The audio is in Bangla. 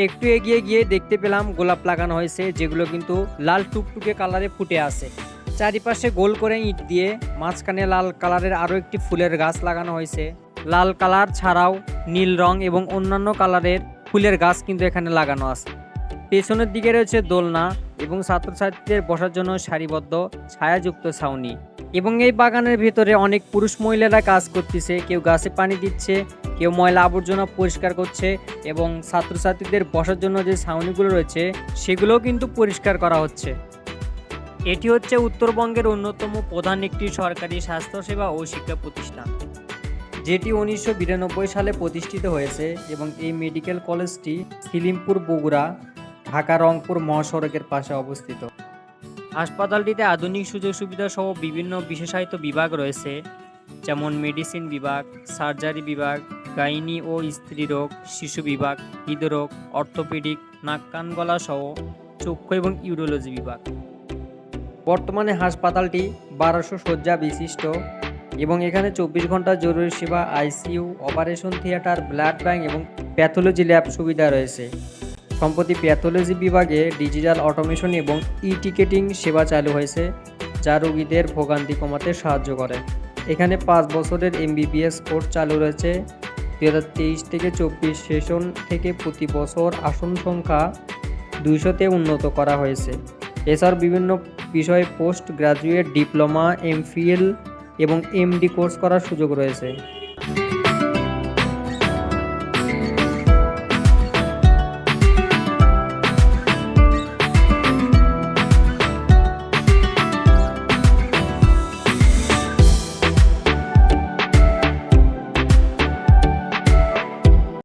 একটু এগিয়ে গিয়ে দেখতে পেলাম গোলাপ লাগানো হয়েছে, যেগুলো কিন্তু লাল টুকটুকে কালারে ফুটে আছে। চারিপাশে গোল করে ইট দিয়ে মাঝখানে লাল কালারের আরও একটি ফুলের গাছ লাগানো হয়েছে। লাল কালার ছাড়াও নীল রং এবং অন্যান্য কালারের ফুলের গাছ কিন্তু এখানে লাগানো আছে। পেছনের দিকে রয়েছে দোলনা এবং ছাত্রছাত্রীদের বসার জন্য সারিবদ্ধ ছায়াযুক্ত ছাউনি। এবং এই বাগানের ভিতরে অনেক পুরুষ মহিলারা কাজ করতেছে, কেউ গাছে পানি দিচ্ছে, কেউ ময়লা আবর্জনা পরিষ্কার করছে এবং ছাত্রছাত্রীদের বসার জন্য যে ছাউনিগুলো রয়েছে সেগুলোও কিন্তু পরিষ্কার করা হচ্ছে। এটি হচ্ছে উত্তরবঙ্গের অন্যতম প্রধান একটি সরকারি স্বাস্থ্যসেবা ও শিক্ষা প্রতিষ্ঠান, যেটি 1992 সালে প্রতিষ্ঠিত হয়েছে এবং এই মেডিকেল কলেজটি সিলিমপুর বগুড়া ঢাকা রংপুর মহাসড়কের পাশে অবস্থিত। হাসপাতালটিতে আধুনিক সুযোগ সুবিধা সহ বিভিন্ন বিশেষায়িত বিভাগ রয়েছে, যেমন মেডিসিন বিভাগ, সার্জারি বিভাগ, গাইনি ও স্ত্রীরোগ, শিশু বিভাগ, হৃদরোগ, অর্থোপেডিক, নাক কান গলা সহ চক্ষু এবং ইউরোলজি বিভাগ। বর্তমানে হাসপাতালটি 1200 শয্যা বিশিষ্ট এবং এখানে 24 ঘন্টা জরুরি সেবা, ICU, operation theatre, blood bank এবং প্যাথোলজি ল্যাব সুবিধা রয়েছে। সম্প্রতি প্যাথোলজি বিভাগে ডিজিটাল অটোমেশন এবং টিকেটিং সেবা চালু হয়েছে, যা রোগীদের ভোগান্তি কমাতে সাহায্য করে। এখানে 5 বছরের এমবিবিএস কোর্স চালু রয়েছে। 2023 থেকে 24 সেশন থেকে প্রতি বছর আসন সংখ্যা 200-তে উন্নত করা হয়েছে। এছাড়াও বিভিন্ন বিষয়ে পোস্ট গ্রাজুয়েট, ডিপ্লোমা, এমফিল এবং এমডি কোর্স করার সুযোগ রয়েছে।